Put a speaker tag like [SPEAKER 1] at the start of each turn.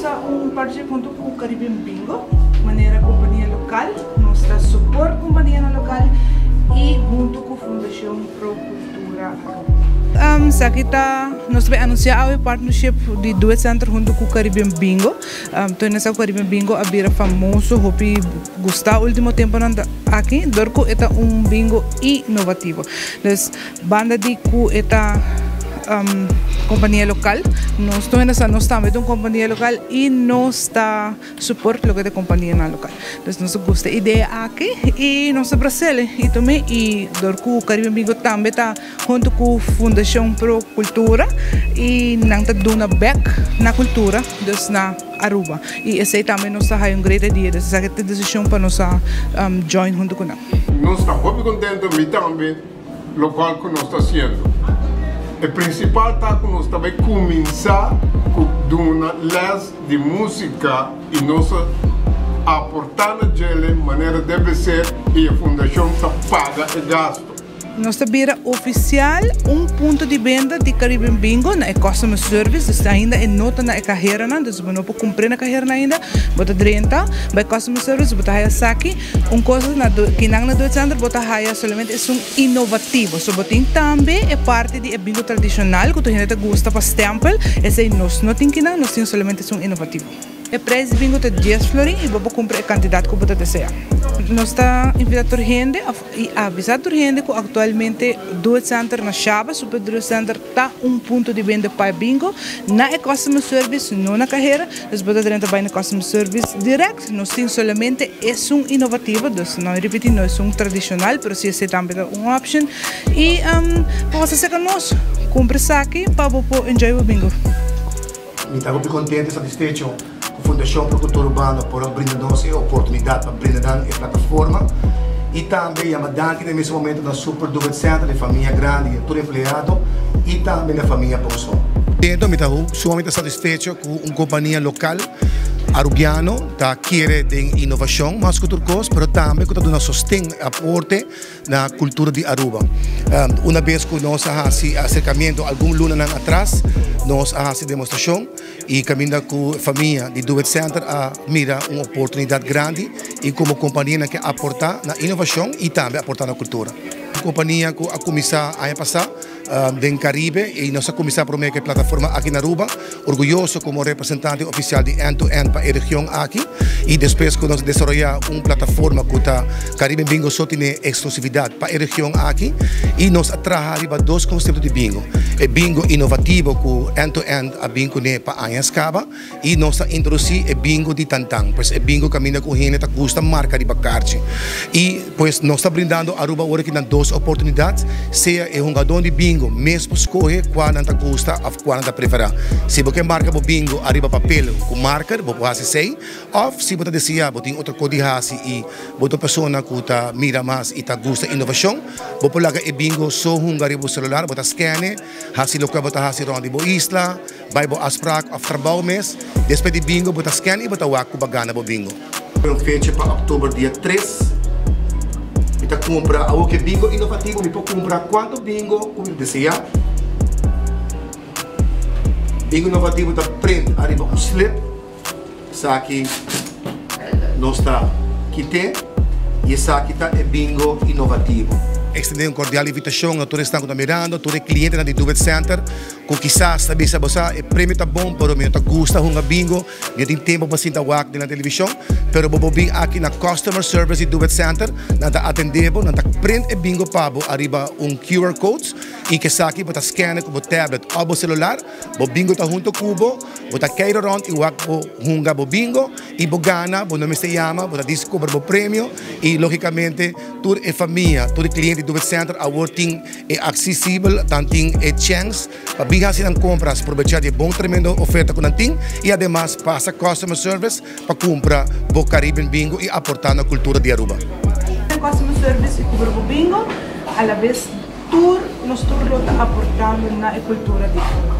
[SPEAKER 1] partnership junto com o Caribbean Bingo, maneira companhia local, nós está suporte companhia local e junto com a Fundação Pro Cultura. Nós vamos anunciar a partnership de dois centros junto com o Caribbean Bingo. Então, nessa Caribbean Bingo é famoso, hopi gostar último tempo aqui, dorco é bingo inovativo. Então, banda de cu é companhia local, nós estamos uma companhia local e nós está suporte lo que é companhia local. Então, nós gosta ideia aqui e nós Brasil e também e dorco Caribbean Bingo também está junto com a Fundação Pro Cultura e nang tá dona back na cultura dus na Aruba e esse também nós está uma grande ideia dessa decisão para nós join junto com nós.
[SPEAKER 2] Nós estamos muito contentes também local que nós está fazendo. O principal está que nós também começar com uma les de música e nós aportar na maneira deve ser e a fundação paga o gasto.
[SPEAKER 1] Nós vira oficial ponto de venda de Caribbean Bingo na customer service, então ainda é nota na carreira, então você não pode cumprir na carreira ainda, bota 30, by customer service, bota haya saki, coisa que não na dois centros, bota haya solamente é inovativo, so botin também é parte de bingo tradicional, que tu ainda gosta para stempel, esse é nós não tem que não, nós temos solamente inovativo. O preço de bingo é 10 florin e vou comprar a quantidade que você deseja. Nós estamos invitando a gente e avisando a gente que atualmente dois centros na Chaba, super dois centros, está ponto de venda para bingo, na customer service, não na carreira, nós vamos também na customer service direct, nós temos solamente é inovativo, não repetir, não é tradicional, mas sim também uma opção e para você ser nós, compre aqui para você enjoy o bingo.
[SPEAKER 3] Estou muito contente, satisfeito. A Fundação Pro Cultura Urbana por brindar-nos a oportunidade para brindar a plataforma e também a danke nesse momento da Super Duvet Center, da família grande, todo empregado e também da família Ponson. Então, estou sumamente satisfeito com uma companhia local arubiano que quer de inovação, mas que mas também que está sustém aporte na cultura de Aruba. Uma vez que nós fazemos acercamento algum luna atrás, nós fazemos demonstração e caminhando com a família de Duvet Center a mira uma oportunidade grande e como companhia que aportar na inovação e também aportar na cultura. A companhia que a começar a passar do Caribe e nossa começar por meio da plataforma aqui na Aruba, orgulhoso como representante oficial de end-to-end para a região aqui e depois que nós desenvolver uma plataforma que a Caribbean Bingo só tem exclusividade para a região aqui e nós trabalhamos dois conceitos de bingo. O bingo inovativo com end-to-end a bingo para a escava e nós introduzir o bingo de tantang, pois o bingo caminha com gente que custa marca de Bacardi e pois nós está brindando a Aruba agora que dá duas oportunidades, seja um jogador de bingo mesmo escolhe qual não gosta ou qual não prefere. Se você marca o bingo arriba papel com marker, você pode fazer, ou se você deseja, você tem outra coisa e outra pessoa que mira mais e gosta de inovação, você pode lagar o bingo só arriba o celular, você scanne, se você você ronde a isla, vai a asprak ou trabalho mês, depois do bingo, você scanne e você vai bagana o bingo. Fecha para outubro dia 3. Kita compra o que bingo inovativo, me pode comprar quanto bingo como deseja. Bingo inovativo está print arriba um slip, aqui nós está quite e aqui está é bingo inovativo. Estender uma cordial invitação a todos que estão mirando, a todos os clientes do Duvet Center, que quizás sabe se o prêmio está bom, mas eu não gosta de bingo, eu tenho tempo para sentar na televisão, mas eu vou vir aqui na Customer Service do Duvet Center, nós atendemos, nós print bingo para arriba QR code, e que aqui você scanne com o tablet ou o celular, o bingo está junto com o cubo, você quer around e você o bingo, e você ganha, você não se chama, você descobre o prêmio, e logicamente toda a família, todo o cliente do Duvet Center tem acessível, tem chance para vir assim compras, aproveitar de bom tremendo oferta que tem e además passa customer service para comprar o Caribbean Bingo e aportar na cultura de Aruba.
[SPEAKER 1] Customer service e o bingo, a la vez nós todos aportando na cultura de Aruba.